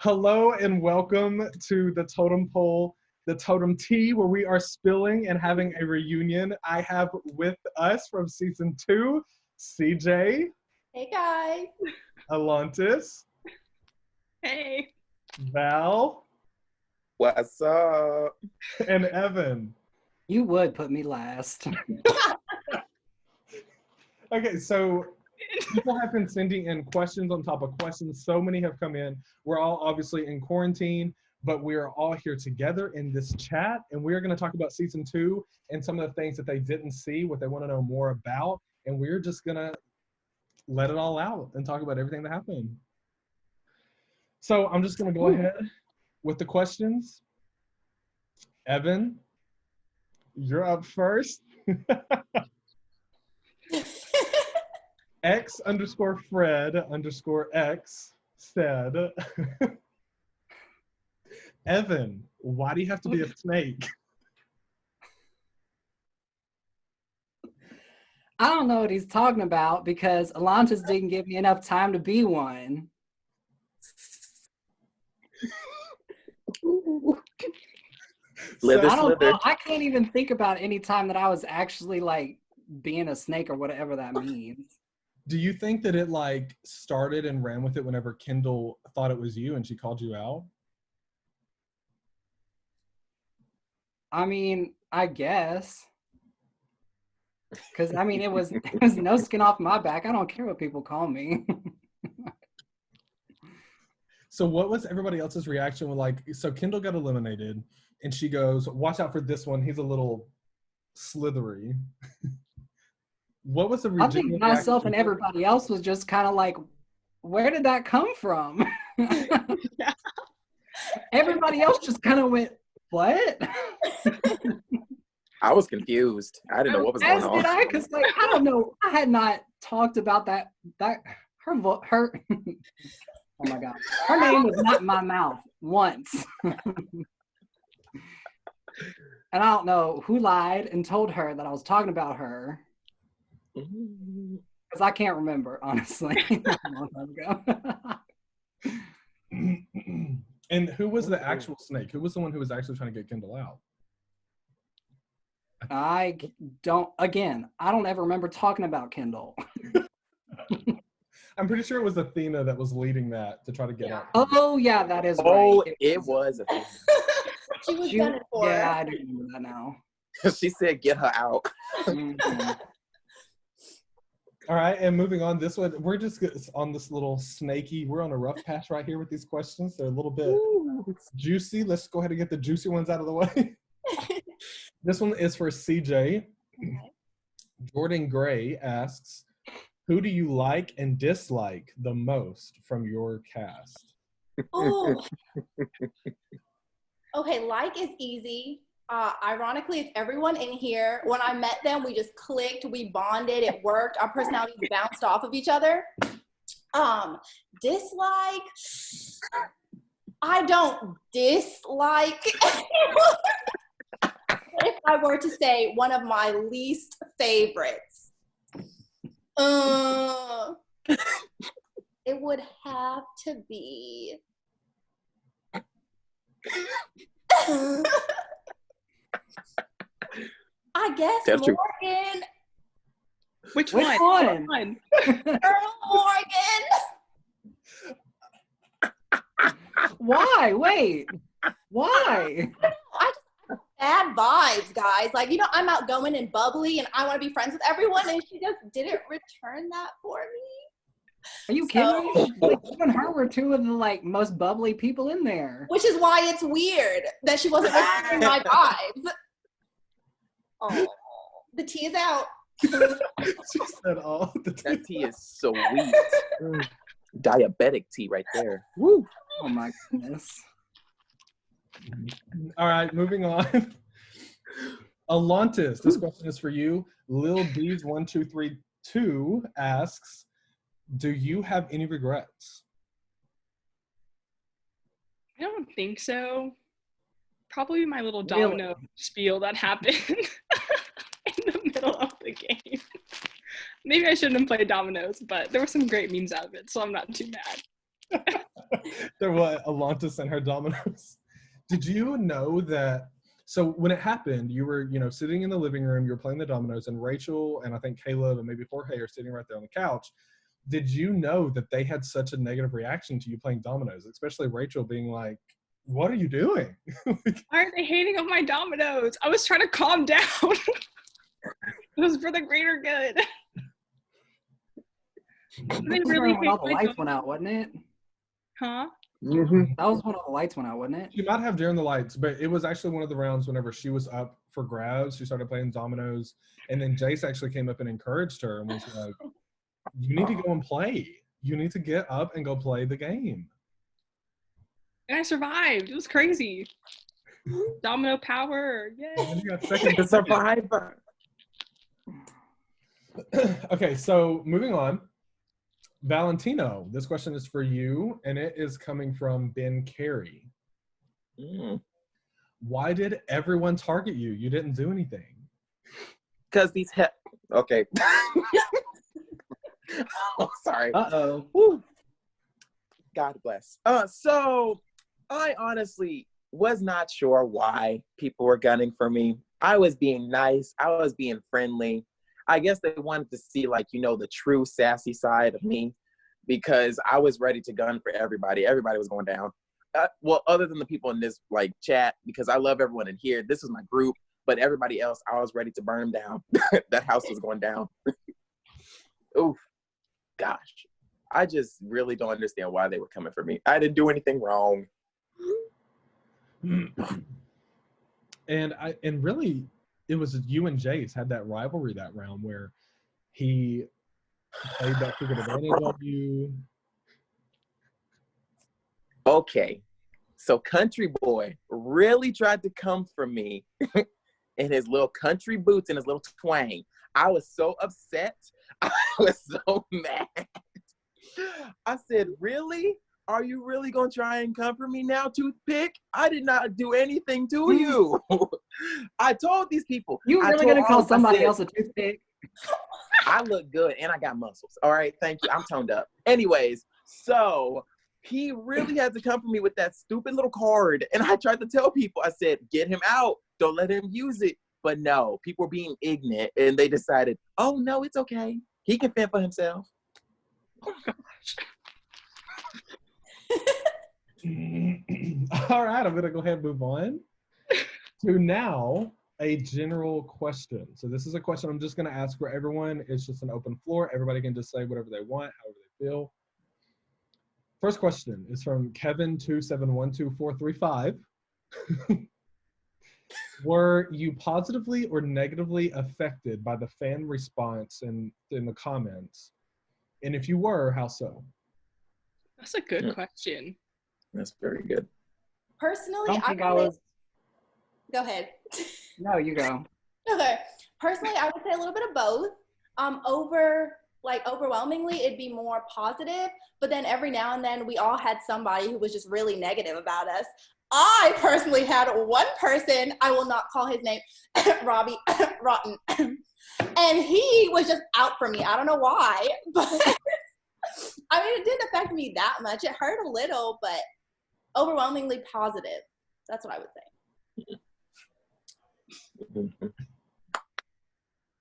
Hello and welcome to the Totem Pole, the Totem Tea, where we are spilling and having a reunion. I have with us from season 2, CJ. Hey guys. Alontis. Hey. Val. What's up? And Evan. You would put me last. Okay, so people have been sending in questions on top of questions. So many have come in. We're all obviously in quarantine, but we are all here together in this chat, and we're going to talk about season 2 and some of the things that they didn't see, what they want to know more about, and we're just going to let it all out and talk about everything that happened. So I'm just going to go ahead with the questions. Evan, you're up first. X_Fred_X said, Evan, why do you have to be a snake? I don't know what he's talking about because Alontis didn't give me enough time to be one. Slither, I don't slither. know. I can't even think about any time that I was actually like being a snake or whatever that means. Do you think that it like started and ran with it whenever Kendall thought it was you and she called you out? I mean, I guess. Because I mean, it was no skin off my back. I don't care what people call me. So what was everybody else's reaction when like, so Kendall got eliminated and she goes, watch out for this one. He's a little slithery. What was the I think myself and reaction? everybody else was just kind of like, where did that come from? Yeah. Everybody else just kind of went, what? I was confused. I didn't know what was going As on. did I, because like I don't know, I had not talked about that her oh my god, her name was not in my mouth once. And I don't know who lied and told her that I was talking about her, because I can't remember, honestly. A long time ago. And who was the actual snake? Who was the one who was actually trying to get Kendall out? I don't ever remember talking about Kendall. I'm pretty sure it was Athena that was leading that to try to get out. Oh yeah, that is Oh, right. it was. She was gunning for her. Yeah, I do remember that now. She said, "Get her out." Mhm. All right, and moving on, this one, we're just on this little snaky, we're on a rough patch right here with these questions. They're a little bit juicy. Let's go ahead and get the juicy ones out of the way. This one is for CJ. Okay. Jordan Gray asks, who do you like and dislike the most from your cast? Ooh. Okay, like is easy. Ironically, it's everyone in here. When I met them, we just clicked, we bonded, it worked. Our personalities bounced off of each other. Dislike, I don't dislike. If I were to say one of my least favorites, it would have to be I guess That's true. Morgan. Which Which one? one? Colonel Morgan. Why? Wait. Why? I just bad vibes, guys. Like, I'm outgoing and bubbly and I want to be friends with everyone, and she just didn't return that for me. Are you kidding me? Like, you and her were two of the like most bubbly people in there. Which is why it's weird that she wasn't returning my vibes. Oh, the tea is out. She said all the That tea is sweet. Diabetic tea right there. Woo! Oh my goodness. All right, moving on. Alontis, this question is for you. Lil D's 1232 asks, do you have any regrets? I don't think so. Probably my little Really? domino spiel that happened in the middle of the game. Maybe I shouldn't have played dominoes, but there were some great memes out of it, so I'm not too mad. There was Alontis and her dominoes. Did you know that? So when it happened, you were, sitting in the living room, you were playing the dominoes, and Rachel and I think Caleb and maybe Jorge are sitting right there on the couch. Did you know that they had such a negative reaction to you playing dominoes, especially Rachel being like, "What are you doing?" Why are they hating on my dominoes? I was trying to calm down. It was for the greater good. They That was really when all hate the my lights dominoes. went out, wasn't it? Huh? That was when all the lights went out, wasn't it? She might have during the lights, but it was actually one of the rounds whenever she was up for grabs. She started playing dominoes, and then Jace actually came up and encouraged her and was like, "You need to go and play. You need to get up and go play the game." And I survived. It was crazy. Domino power. Yay. And then you got second. The survivor. Okay, so moving on. Valentino, this question is for you, and it is coming from Ben Carey. Why did everyone target you? You didn't do anything. Because these okay. Oh, sorry. Uh-oh. Woo. God bless. So I honestly was not sure why people were gunning for me. I was being nice. I was being friendly. I guess they wanted to see, the true sassy side of me, because I was ready to gun for everybody. Everybody was going down. Well, other than the people in this chat, because I love everyone in here. This was my group, but everybody else, I was ready to burn them down. That house was going down. Oof, gosh, I just really don't understand why they were coming for me. I didn't do anything wrong. And really, it was you and Jace had that rivalry that round where he played that took advantage of you. Okay, so Country Boy really tried to come for me in his little country boots and his little twang. I was so upset. I was so mad. I said, "Really? Are you really going to try and come for me now, Toothpick? I did not do anything to you." I told these people. You really going to call somebody else a toothpick? I look good and I got muscles. All right, thank you. I'm toned up. Anyways, so he really had to come for me with that stupid little card. And I tried to tell people, I said, "Get him out. Don't let him use it." But no, people were being ignorant and they decided, "Oh, no, it's okay. He can fend for himself." Oh, gosh. All right, I'm going to go ahead and move on to now a general question. So this is a question I'm just going to ask for everyone. It's just an open floor. Everybody can just say whatever they want, however they feel. First question is from Kevin2712435. Were you positively or negatively affected by the fan response in the comments? And if you were, how so? That's a good question. That's very good. Personally, I don't think I would say- was. Go ahead. No, you go. Okay. Personally, I would say a little bit of both. Overwhelmingly, it'd be more positive, but then every now and then we all had somebody who was just really negative about us. I personally had one person, I will not call his name, Robbie Rotten, and he was just out for me. I don't know why, but I mean, it didn't affect me that much. It hurt a little, but overwhelmingly positive. That's what I would say.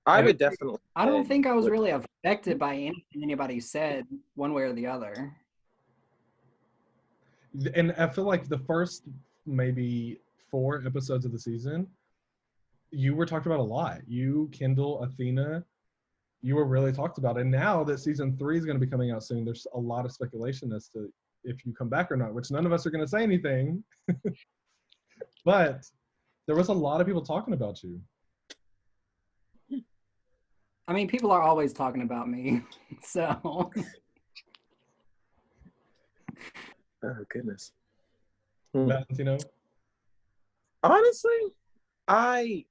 I would definitely. I don't think I was really affected by anything anybody said, one way or the other. And I feel like the first maybe 4 episodes of the season, you were talked about a lot. You, Kendall, Athena, you were really talked about. And now that season 3 is going to be coming out soon, there's a lot of speculation as to if you come back or not, which none of us are going to say anything. But there was a lot of people talking about you. I mean, people are always talking about me, so. Oh, goodness. Valentino? Honestly, I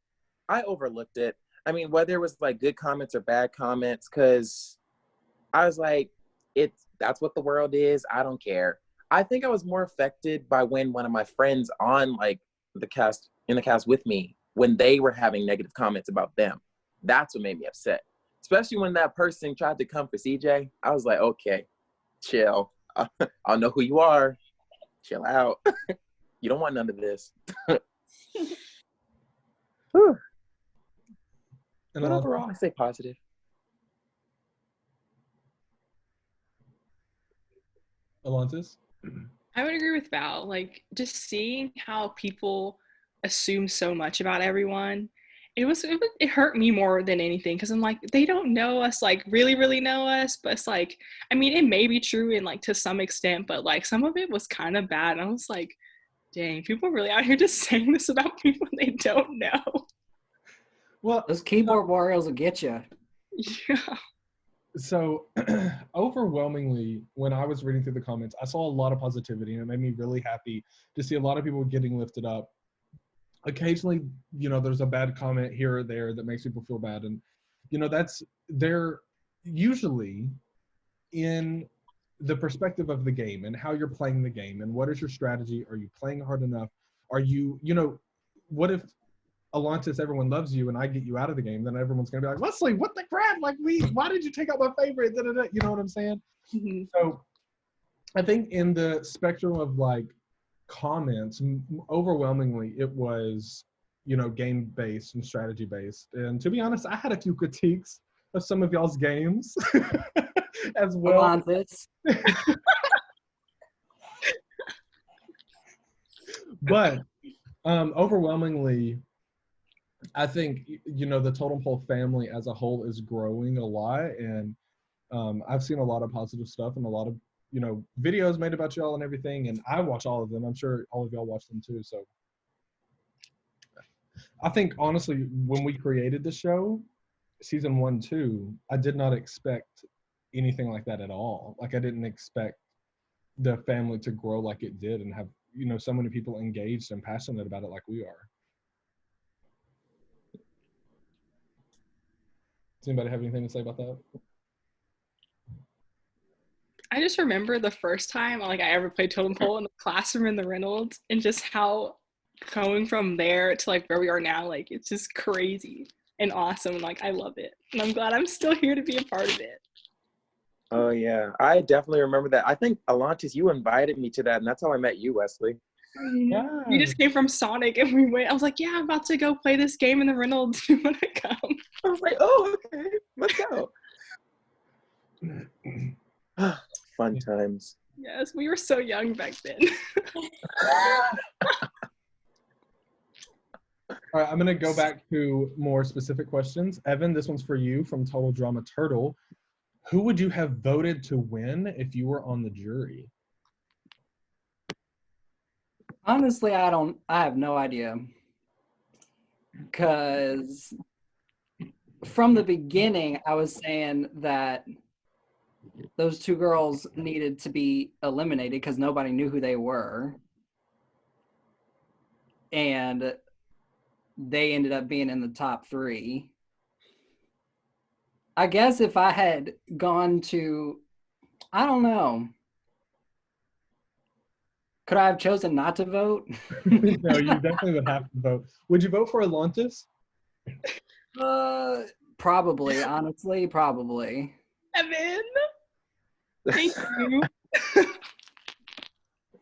overlooked it. I mean, whether it was good comments or bad comments, because I was like, that's what the world is. I don't care. I think I was more affected by when one of my friends on the cast with me, when they were having negative comments about them. That's what made me upset. Especially when that person tried to come for CJ. I was like, okay, chill. I'll know who you are. chill out. You don't want none of this. Whew. And But overall, I say positive. Alontis? I would agree with Val. Like, just seeing how people assume so much about everyone, it hurt me more than anything, because I'm like, they don't know us, like really know us. But it's like, I mean, it may be true in like to some extent, but like some of it was kind of bad. And I was like, dang, people are really out here just saying this about people they don't know. Well, Those keyboard warriors will get you. Yeah. so overwhelmingly, when I was reading through the comments, I saw a lot of positivity, and it made me really happy to see a lot of people getting lifted up. Occasionally, there's a bad comment here or there that makes people feel bad, and they're usually in the perspective of the game and how you're playing the game and what is your strategy. Are you playing hard enough? Are you, what if Alontis, everyone loves you, and I get you out of the game? Then everyone's gonna be like, Leslie, what the crap? Like, why did you take out my favorite? Da, da, da. You know what I'm saying? Mm-hmm. So I think in the spectrum of like comments, overwhelmingly it was, game based and strategy based. And to be honest, I had a few critiques of some of y'all's games as well. Alontis. But overwhelmingly, I think, the Totem Pole family as a whole is growing a lot. And I've seen a lot of positive stuff and a lot of, videos made about y'all and everything. And I watch all of them. I'm sure all of y'all watch them too. So I think, honestly, when we created the show, season 1, 2, I did not expect anything like that at all. Like, I didn't expect the family to grow like it did and have, so many people engaged and passionate about it like we are. Does anybody have anything to say about that? I just remember the first time like I ever played Totem Pole in the classroom in the Reynolds, and just how going from there to like where we are now, like it's just crazy and awesome, and like I love it, and I'm glad I'm still here to be a part of it. Oh yeah, I definitely remember that. I think Alontis, you invited me to that, and that's how I met you, Wesley. Yeah. We just came from Sonic, and we went. I was like, yeah, I'm about to go play this game in the Reynolds. You want to come? I was like, oh, okay, let's go. Fun times. Yes, we were so young back then. All right, I'm going to go back to more specific questions. Evan, this one's for you from Total Drama Turtle. Who would you have voted to win if you were on the jury? Honestly, I have no idea. Because from the beginning, I was saying that those two girls needed to be eliminated because nobody knew who they were. And they ended up being in the top 3. I guess if I had gone to, I don't know. Could I have chosen not to vote? No, you definitely would have to vote. Would you vote for Alontis? Probably, honestly, probably. Evan, thank you.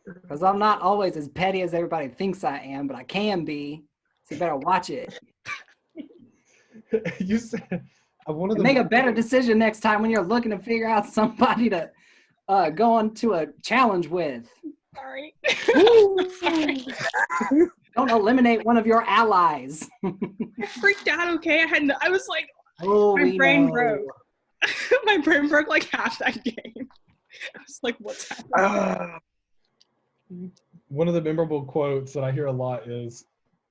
Because I'm not always as petty as everybody thinks I am, but I can be. So you better watch it. You said one of the Make a better decision next time when you're looking to figure out somebody to go on to a challenge with. Sorry. Sorry. Don't eliminate one of your allies. I freaked out. Okay, I was like, Oh, my brain broke. My brain broke like half that game. I was like, what's happening? One of the memorable quotes that I hear a lot is,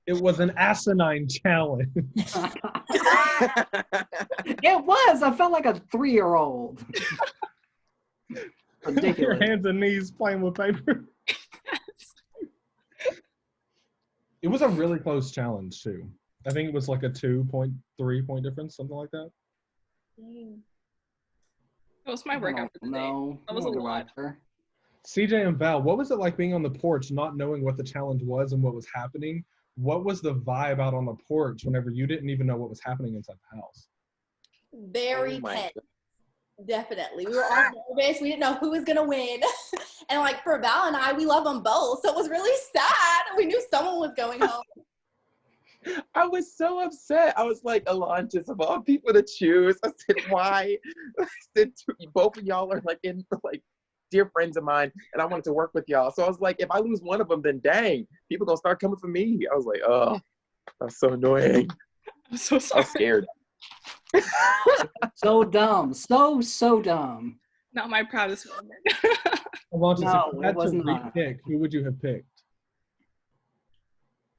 "It was an asinine challenge." It was. I felt like a 3-year-old. Ridiculous. Your hands and knees playing with paper. It was a really close challenge too. I think it was like a 2.3 point difference, something like that. That was my workout for the day. No, That was a lot. CJ and Val, what was it like being on the porch, not knowing what the challenge was and what was happening? What was the vibe out on the porch whenever you didn't even know what was happening inside the house? Very Oh my tense. God. Definitely. We were all nervous. We didn't know who was going to win. And like for Val and I, we love them both. So it was really sad. We knew someone was going home. I was so upset. I was like, Alontis, of all people to choose. I said, why? I said, both of y'all are like dear friends of mine, and I wanted to work with y'all. So I was like, if I lose one of them, then dang, people gonna start coming for me. I was like, oh, that's so annoying. I'm so I sorry. was scared. So dumb. So dumb. Not my proudest moment. Alontis, No, if you it had was to not. re-pick, who would you have picked?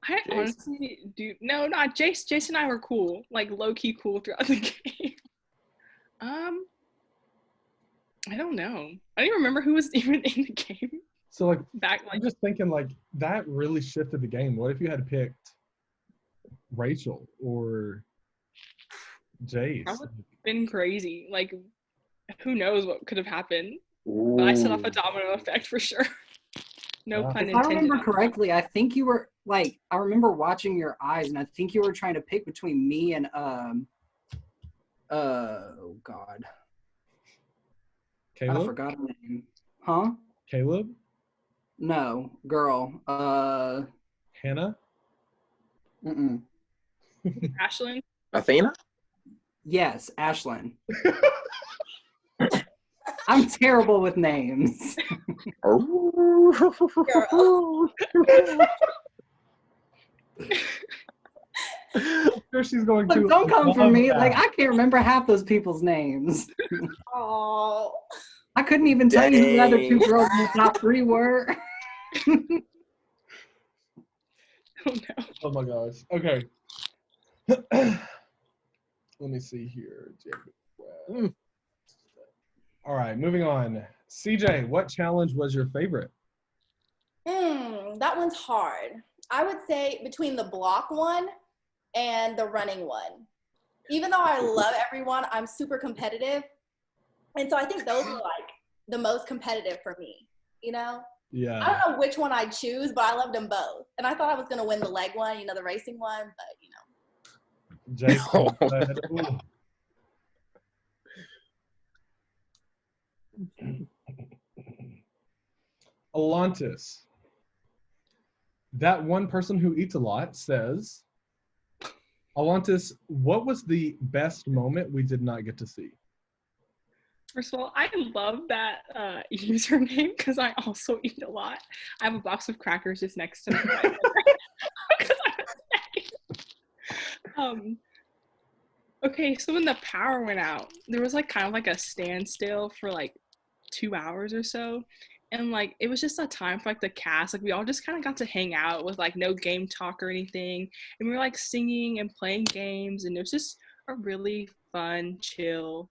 I Jace. honestly do. No, not Jace. Jace and I were cool, like low key cool throughout the game. I don't know. I don't even remember who was even in the game So like, back. I'm Like, just thinking like that really shifted the game. What if you had picked Rachel or Jace? that would have been crazy. Like, who knows what could have happened? Ooh. But I set off a domino effect for sure. No Yeah. pun If I intended. remember correctly, I think you were like, I remember watching your eyes, and I think you were trying to pick between me and oh God, I Caleb? forgot her name. Huh? Caleb? No, girl. Hannah? Mm-mm. Ashlyn. Athena? Yes, Ashlyn. I'm terrible with names. Oh. I'm sure she's going to. Look, don't come for love me. that. Like, I can't remember half those people's names. Oh. I couldn't even tell you who the other two Dang. girls in the top three were. Oh no. Oh my gosh. Okay. Let me see here. Jacob. All right, moving on. CJ, what challenge was your favorite? That one's hard. I would say between the block one and the running one. Even though I love everyone, I'm super competitive. And so I think those are like the most competitive for me, you know? Yeah. I don't know which one I'd choose, but I loved them both. And I thought I was going to win the leg one, the racing one, but Jacob said, ooh. Alontis. That one person who eats a lot says, Alontis, what was the best moment we did not get to see? First of all, I love that username because I also eat a lot. I have a box of crackers just next to me. Okay, so when the power went out, there was like kind of like a standstill for like 2 hours or so. And like it was just a time for like the cast. Like we all just kind of got to hang out with like no game talk or anything. And we were like singing and playing games, and it was just a really fun, chill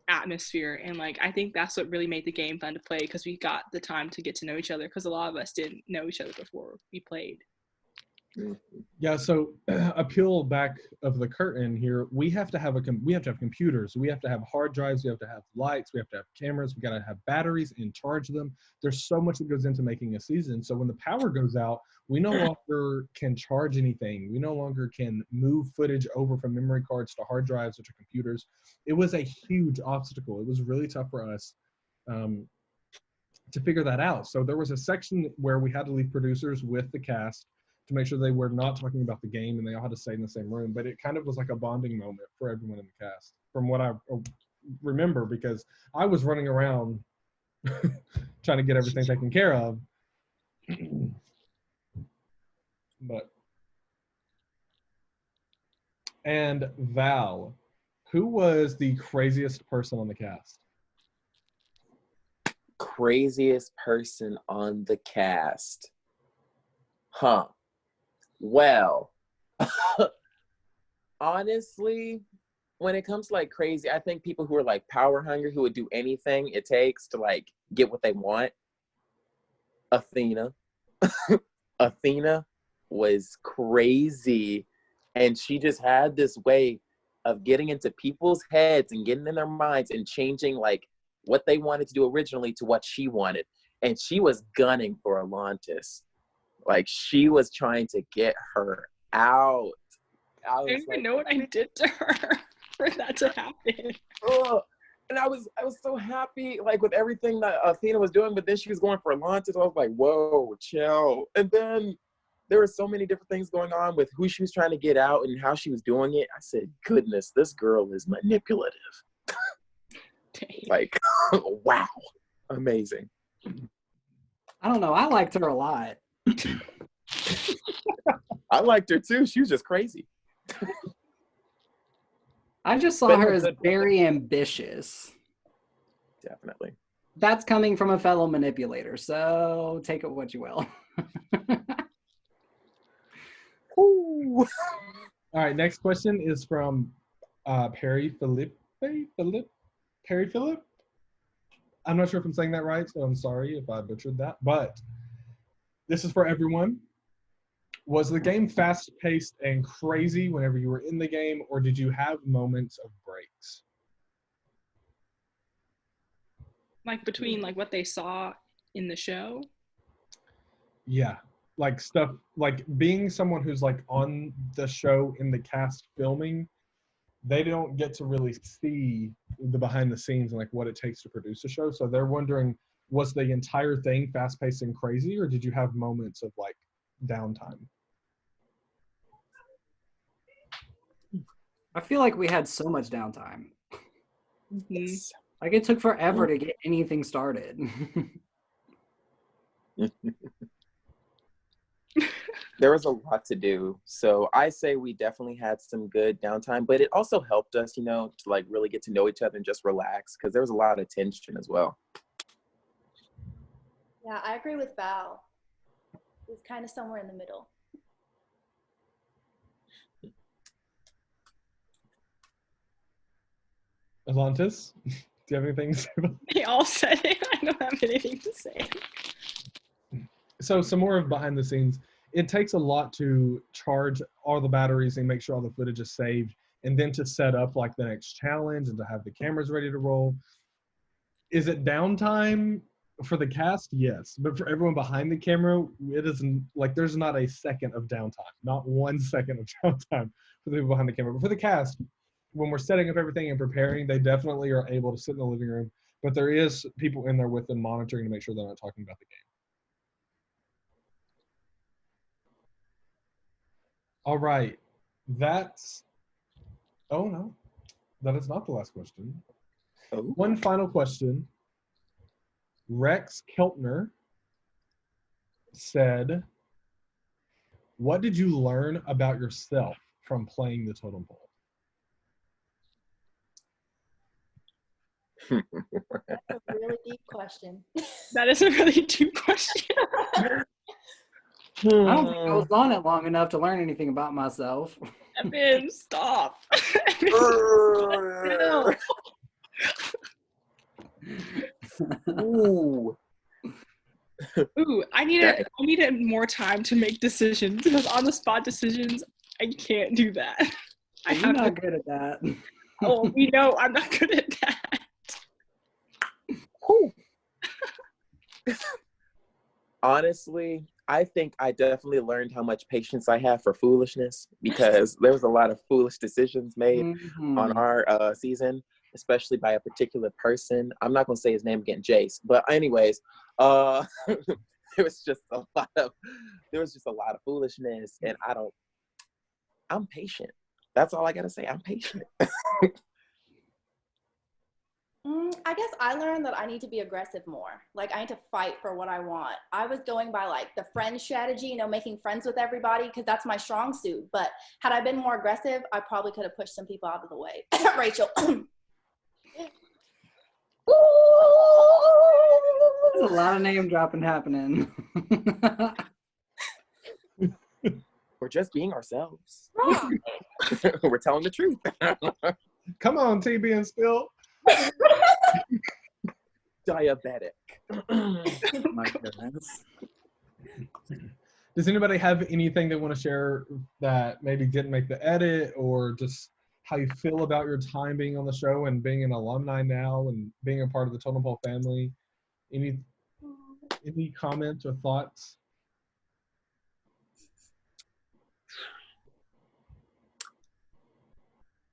atmosphere. And like I think that's what really made the game fun to play, because we got the time to get to know each other, because a lot of us didn't know each other before we played. Yeah, so a peel back of the curtain here, we have to have computers, we have to have hard drives, we have to have lights, we have to have cameras, we got to have batteries and charge them. There's so much that goes into making a season. So when the power goes out, we no longer can charge anything. We no longer can move footage over from memory cards to hard drives, which are computers. It was a huge obstacle. It was really tough for us to figure that out. So there was a section where we had to leave producers with the cast to make sure they were not talking about the game and they all had to stay in the same room. But it kind of was like a bonding moment for everyone in the cast, from what I remember, because I was running around trying to get everything taken care of. And Val, who was the craziest person on the cast? Craziest person on the cast. Huh. Well, honestly, when it comes to like crazy, I think people who are like power hungry, who would do anything it takes to like get what they want. Athena. Athena was crazy. And she just had this way of getting into people's heads and getting in their minds and changing like what they wanted to do originally to what she wanted. And she was gunning for Alontis. Like, she was trying to get her out. I don't even know what I did to her for that to happen. Oh, And I was so happy, like, with everything that Athena was doing, but then she was going for Alontis. I was like, whoa, chill. And then there were so many different things going on with who she was trying to get out and how she was doing it. I said, goodness, this girl is manipulative. Like, wow, amazing. I don't know. I liked her a lot. I liked her too. She was just crazy. I just saw But her in a as good way. very ambitious. Definitely. That's coming from a fellow manipulator, so take it what you will. Ooh. All right, next question is from Perry Philippe. Perry Philip? I'm not sure if I'm saying that right, so I'm sorry if I butchered that. But this is for everyone. Was the game fast-paced and crazy whenever you were in the game, or did you have moments of breaks? Like between like what they saw in the show. Yeah, like stuff, like being someone who's like on the show in the cast filming, they don't get to really see the behind the scenes and like what it takes to produce a show. So they're wondering, was the entire thing fast-paced and crazy, or did you have moments of like downtime? I feel like we had so much downtime. Yes. Like it took forever to get anything started. There was a lot to do. So I say we definitely had some good downtime, but it also helped us, to like really get to know each other and just relax, because there was a lot of tension as well. Yeah, I agree with Val. It was kind of somewhere in the middle. Alontis, do you have anything to say about They all said it. I don't have anything to say. So some more of behind the scenes. It takes a lot to charge all the batteries and make sure all the footage is saved, and then to set up like the next challenge and to have the cameras ready to roll. Is it downtime for the cast? Yes, but for everyone behind the camera, it isn't. Like there's not a second of downtime, not 1 second of downtime for the people behind the camera. But for the cast, when we're setting up everything and preparing, they definitely are able to sit in the living room, but there is people in there with them monitoring to make sure they're not talking about the game. All right, oh no, that is not the last question. Oh. One final question. Rex Keltner said, what did you learn about yourself from playing the Totem Pole? That's a really deep question. That is a really deep question. I don't think I was on it long enough to learn anything about myself. Evan, stop. Ooh. Ooh, I needed more time to make decisions, because on the spot decisions, I can't do that. I'm not good at that. Oh, we know I'm not good at that. Honestly, I think I definitely learned how much patience I have for foolishness, because there was a lot of foolish decisions made on our season, especially by a particular person. I'm not going to say his name again, Jace. But anyways, there was just a lot of foolishness, and I'm patient. That's all I got to say. I'm patient. I guess I learned that I need to be aggressive more. Like I need to fight for what I want. I was going by like the friend strategy, making friends with everybody, because that's my strong suit. But had I been more aggressive, I probably could have pushed some people out of the way. Rachel. There's a lot of name dropping happening. We're just being ourselves. Wrong. We're telling the truth. Come on, TB and Spill. Diabetic. My goodness. Does anybody have anything they want to share that maybe didn't make the edit, or just how you feel about your time being on the show and being an alumni now and being a part of the Totem Pole family? Any comments or thoughts?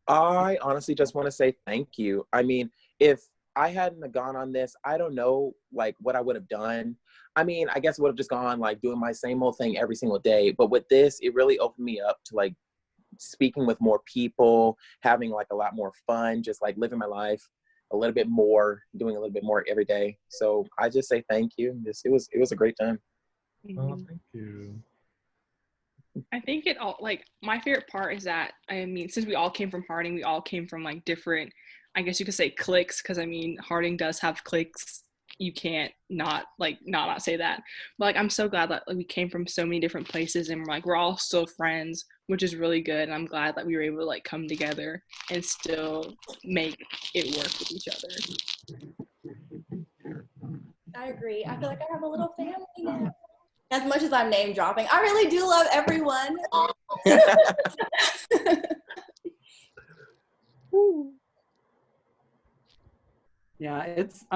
I honestly just want to say thank you. I mean, if I hadn't have gone on this, I don't know like what I would have done. I mean, I guess I would have just gone like doing my same old thing every single day. But with this, it really opened me up to like speaking with more people, having like a lot more fun, just like living my life a little bit more, doing a little bit more every day. So I just say thank you. It was a great time. Oh, thank you. I think it all, like, my favorite part is that, I mean, since we all came from Harding, we all came from like different, I guess you could say cliques, because I mean, Harding does have cliques. You can't not say that. But like, I'm so glad that like, we came from so many different places, and we're all still friends, which is really good. And I'm glad that we were able to like come together and still make it work with each other. I agree. I feel like I have a little family now. As much as I'm name dropping, I really do love everyone. Yeah, it's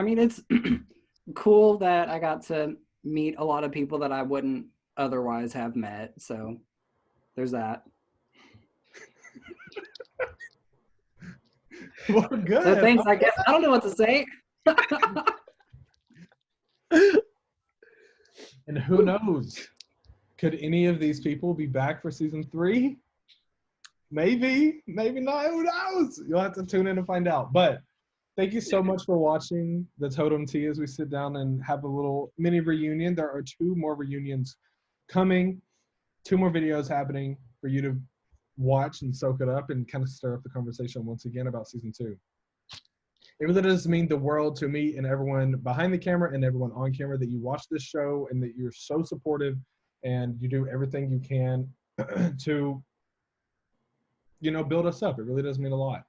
cool that I got to meet a lot of people that I wouldn't otherwise have met. So there's that. Well, good. So thanks, I guess. I don't know what to say. And who knows? Could any of these people be back for season 3? Maybe, maybe not. Who knows? You'll have to tune in to find out. But thank you so much for watching the Totem Tea as we sit down and have a little mini reunion. There are 2 more reunions coming, 2 more videos happening for you to watch and soak it up and kind of stir up the conversation once again about season 2. It really does mean the world to me and everyone behind the camera and everyone on camera that you watch this show and that you're so supportive and you do everything you can to, you know, build us up. It really does mean a lot.